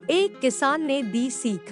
एक किसान ने दी सीख।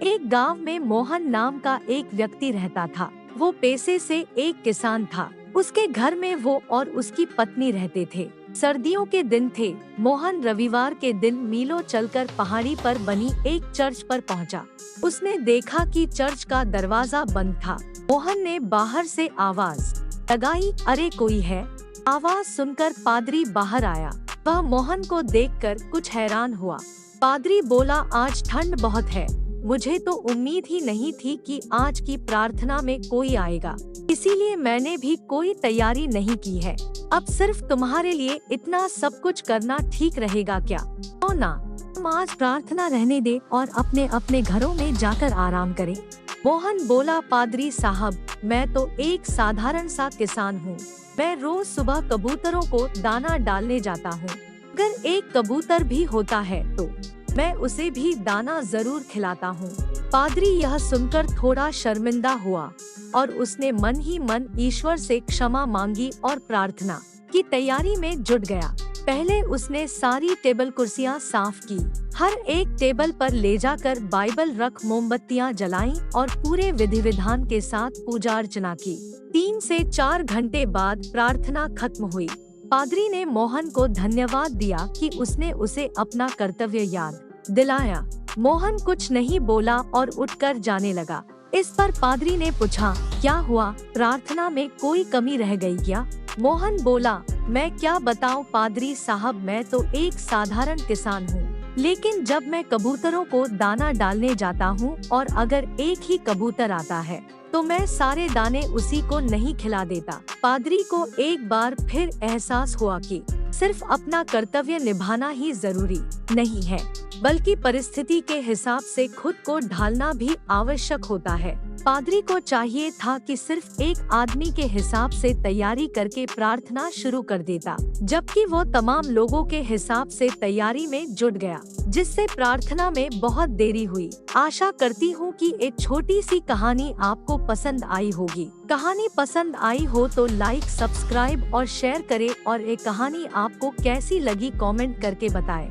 एक गांव में मोहन नाम का एक व्यक्ति रहता था। वो पेशे से एक किसान था। उसके घर में वो और उसकी पत्नी रहते थे। सर्दियों के दिन थे। मोहन रविवार के दिन मीलों चलकर पहाड़ी पर बनी एक चर्च पर पहुंचा। उसने देखा कि चर्च का दरवाजा बंद था। मोहन ने बाहर से आवाज लगाई, अरे कोई है। आवाज सुनकर पादरी बाहर आया। वह मोहन को देखकर कुछ हैरान हुआ। पादरी बोला, आज ठंड बहुत है। मुझे तो उम्मीद ही नहीं थी कि आज की प्रार्थना में कोई आएगा, इसीलिए मैंने भी कोई तैयारी नहीं की है। अब सिर्फ तुम्हारे लिए इतना सब कुछ करना ठीक रहेगा क्या? तो ना, तुम आज प्रार्थना रहने दे और अपने अपने घरों में जाकर आराम करें। मोहन बोला, पादरी साहब, मैं तो एक साधारण सा किसान हूँ। मैं रोज सुबह कबूतरों को दाना डालने जाता हूँ। अगर एक कबूतर भी होता है तो मैं उसे भी दाना जरूर खिलाता हूँ। पादरी यह सुनकर थोड़ा शर्मिंदा हुआ और उसने मन ही मन ईश्वर से क्षमा मांगी और प्रार्थना की तैयारी में जुट गया। पहले उसने सारी टेबल कुर्सियाँ साफ की, हर एक टेबल पर ले जाकर बाइबल रख मोमबत्तियाँ जलाईं और पूरे विधि विधान के साथ पूजा अर्चना की। 3 से 4 घंटे बाद प्रार्थना खत्म हुई। पादरी ने मोहन को धन्यवाद दिया कि उसने उसे अपना कर्तव्य याद दिलाया। मोहन कुछ नहीं बोला और उठकर जाने लगा। इस पर पादरी ने पूछा, क्या हुआ? प्रार्थना में कोई कमी रह गई क्या? मोहन बोला, मैं क्या बताऊं पादरी साहब, मैं तो एक साधारण किसान हूँ, लेकिन जब मैं कबूतरों को दाना डालने जाता हूँ और अगर एक ही कबूतर आता है तो मैं सारे दाने उसी को नहीं खिला देता। पादरी को एक बार फिर एहसास हुआ कि सिर्फ अपना कर्तव्य निभाना ही जरूरी नहीं है, बल्कि परिस्थिति के हिसाब से खुद को ढालना भी आवश्यक होता है। पादरी को चाहिए था कि सिर्फ एक आदमी के हिसाब से तैयारी करके प्रार्थना शुरू कर देता, जबकि वो तमाम लोगों के हिसाब से तैयारी में जुट गया, जिससे प्रार्थना में बहुत देरी हुई। आशा करती हूँ कि एक छोटी सी कहानी आपको पसंद आई होगी। कहानी पसंद आई हो तो लाइक, सब्सक्राइब और शेयर करें और ये कहानी आपको कैसी लगी कमेंट करके बताएं।